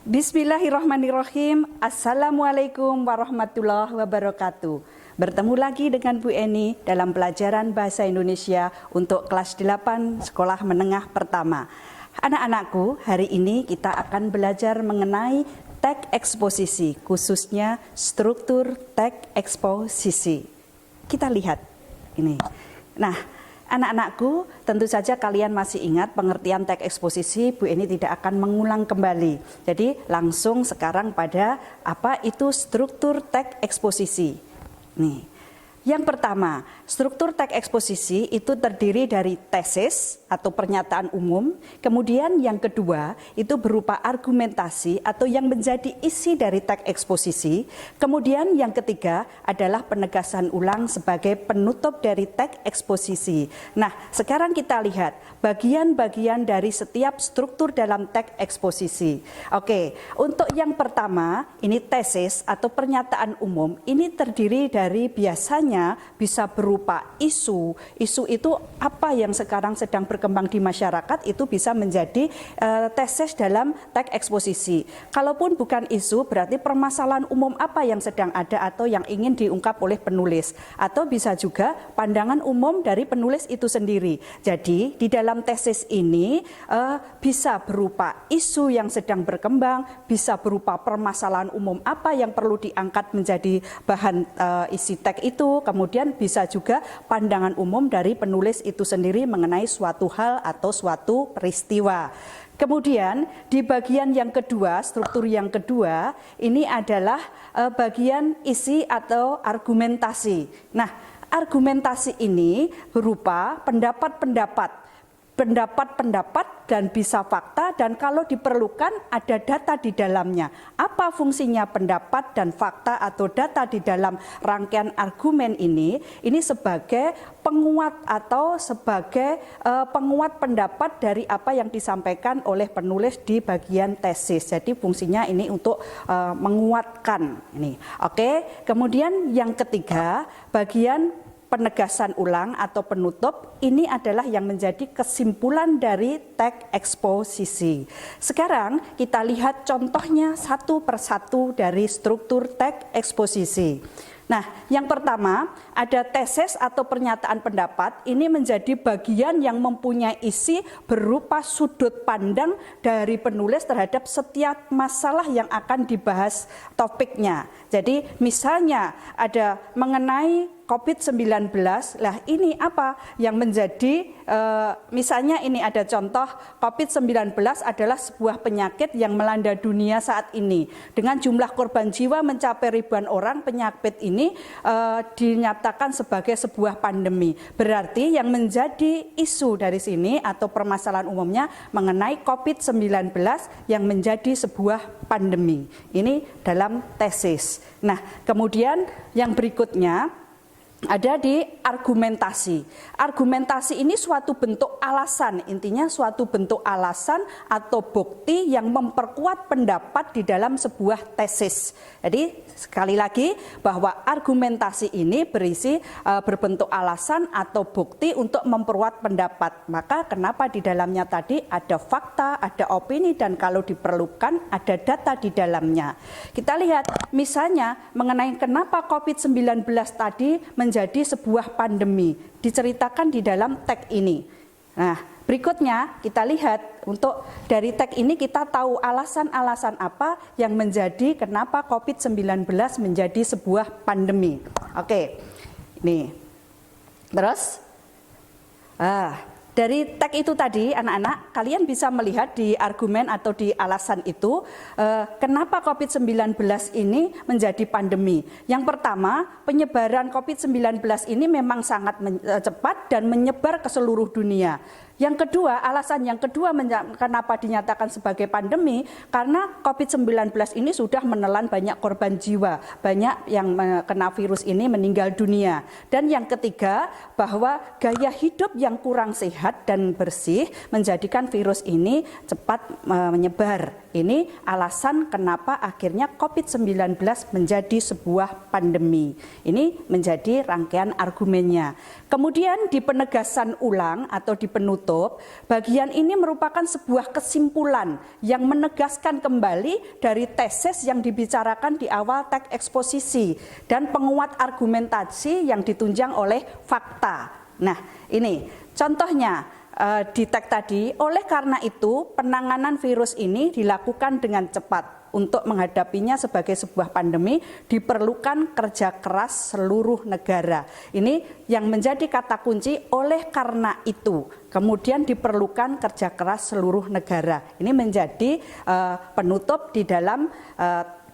Bismillahirrahmanirrahim. Assalamualaikum warahmatullahi wabarakatuh. Bertemu lagi dengan Bu Eni dalam pelajaran Bahasa Indonesia untuk kelas 8 Sekolah Menengah Pertama. Anak-anakku, hari ini kita akan belajar mengenai teks eksposisi, khususnya struktur teks eksposisi. Kita lihat ini. Nah, anak-anakku, tentu saja kalian masih ingat pengertian teks eksposisi. Bu Eni tidak akan mengulang kembali. Jadi langsung sekarang pada apa itu struktur teks eksposisi. Nih, yang pertama, struktur teks eksposisi itu terdiri dari tesis atau pernyataan umum. Kemudian yang kedua itu berupa argumentasi atau yang menjadi isi dari teks eksposisi. Kemudian yang ketiga adalah penegasan ulang sebagai penutup dari teks eksposisi. Nah, sekarang kita lihat bagian-bagian dari setiap struktur dalam teks eksposisi. Oke, untuk yang pertama ini tesis atau pernyataan umum. Ini terdiri dari biasanya bisa berupa isu. Isu itu apa yang sekarang sedang berkembang di masyarakat, itu bisa menjadi tesis dalam teks eksposisi. Kalaupun bukan isu, berarti permasalahan umum apa yang sedang ada atau yang ingin diungkap oleh penulis. Atau bisa juga pandangan umum dari penulis itu sendiri. Jadi di dalam tesis ini bisa berupa isu yang sedang berkembang, bisa berupa permasalahan umum apa yang perlu diangkat menjadi bahan isi teks itu. Kemudian bisa juga pandangan umum dari penulis itu sendiri mengenai suatu hal atau suatu peristiwa. Kemudian di bagian yang kedua, struktur yang kedua, ini adalah bagian isi atau argumentasi. Nah, argumentasi ini berupa pendapat-pendapat dan bisa fakta, dan kalau diperlukan ada data di dalamnya. Apa fungsinya pendapat dan fakta atau data di dalam rangkaian argumen ini? Ini sebagai penguat atau sebagai penguat pendapat dari apa yang disampaikan oleh penulis di bagian tesis. Jadi fungsinya ini untuk menguatkan ini. Oke, kemudian yang ketiga, bagian penegasan ulang atau penutup, ini adalah yang menjadi kesimpulan dari teks eksposisi. Sekarang kita lihat contohnya satu persatu dari struktur teks eksposisi. Nah, yang pertama ada tesis atau pernyataan pendapat. Ini menjadi bagian yang mempunyai isi berupa sudut pandang dari penulis terhadap setiap masalah yang akan dibahas topiknya. Jadi misalnya ada mengenai COVID-19, lah ini apa yang menjadi, misalnya ini ada contoh COVID-19 adalah sebuah penyakit yang melanda dunia saat ini. Dengan jumlah korban jiwa mencapai ribuan orang, penyakit ini dinyatakan sebagai sebuah pandemi. Berarti yang menjadi isu dari sini atau permasalahan umumnya mengenai COVID-19 yang menjadi sebuah pandemi. Ini dalam tesis. Nah, kemudian yang berikutnya ada di argumentasi. Argumentasi ini suatu bentuk alasan, intinya suatu bentuk alasan atau bukti yang memperkuat pendapat di dalam sebuah tesis. Jadi sekali lagi bahwa argumentasi ini berisi berbentuk alasan atau bukti untuk memperkuat pendapat. Maka kenapa di dalamnya tadi ada fakta, ada opini, dan kalau diperlukan ada data di dalamnya. Kita lihat misalnya mengenai kenapa COVID-19 tadi menjadi sebuah pandemi, diceritakan di dalam teks ini. Nah, berikutnya kita lihat untuk dari teks ini kita tahu alasan-alasan apa yang menjadi kenapa COVID-19 menjadi sebuah pandemi. Oke, nih. Terus, dari teks itu tadi, anak-anak, kalian bisa melihat di argumen atau di alasan itu, kenapa COVID-19 ini menjadi pandemi. Yang pertama, penyebaran COVID-19 ini memang sangat cepat dan menyebar ke seluruh dunia. Yang kedua, alasan yang kedua kenapa dinyatakan sebagai pandemi, karena COVID-19 ini sudah menelan banyak korban jiwa, banyak yang kena virus ini meninggal dunia. Dan yang ketiga, bahwa gaya hidup yang kurang sehat dan bersih menjadikan virus ini cepat menyebar. ini alasan kenapa akhirnya COVID-19 menjadi sebuah pandemi. Ini menjadi rangkaian argumennya. Kemudian di penegasan ulang atau di penutup, bagian ini merupakan sebuah kesimpulan yang menegaskan kembali dari tesis yang dibicarakan di awal teks eksposisi dan penguat argumentasi yang ditunjang oleh fakta. Nah, ini contohnya di teks tadi, oleh karena itu penanganan virus ini dilakukan dengan cepat. Untuk menghadapinya sebagai sebuah pandemi diperlukan kerja keras seluruh negara. Ini yang menjadi kata kunci, oleh karena itu. Kemudian diperlukan kerja keras seluruh negara. Ini menjadi penutup di dalam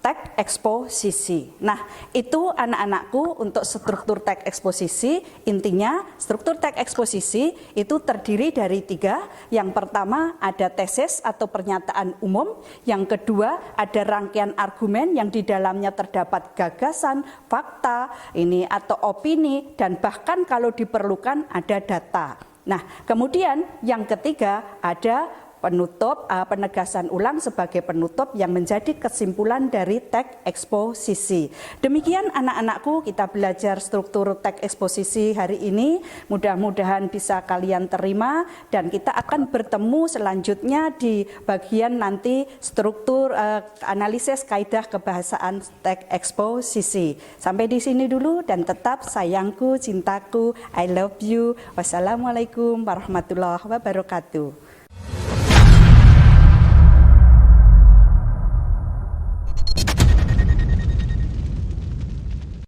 teks eksposisi. Nah, itu anak-anakku untuk struktur teks eksposisi. Intinya, struktur teks eksposisi itu terdiri dari 3. Yang pertama ada tesis atau pernyataan umum. Yang kedua ada rangkaian argumen yang di dalamnya terdapat gagasan, fakta, ini atau opini, dan bahkan kalau diperlukan ada data. Nah, kemudian yang ketiga ada penutup, penegasan ulang sebagai penutup yang menjadi kesimpulan dari teks eksposisi. Demikian anak-anakku, kita belajar struktur teks eksposisi hari ini. Mudah-mudahan bisa kalian terima dan kita akan bertemu selanjutnya di bagian nanti struktur analisis kaidah kebahasaan teks eksposisi. Sampai di sini dulu dan tetap sayangku, cintaku, I love you. Wassalamualaikum warahmatullahi wabarakatuh.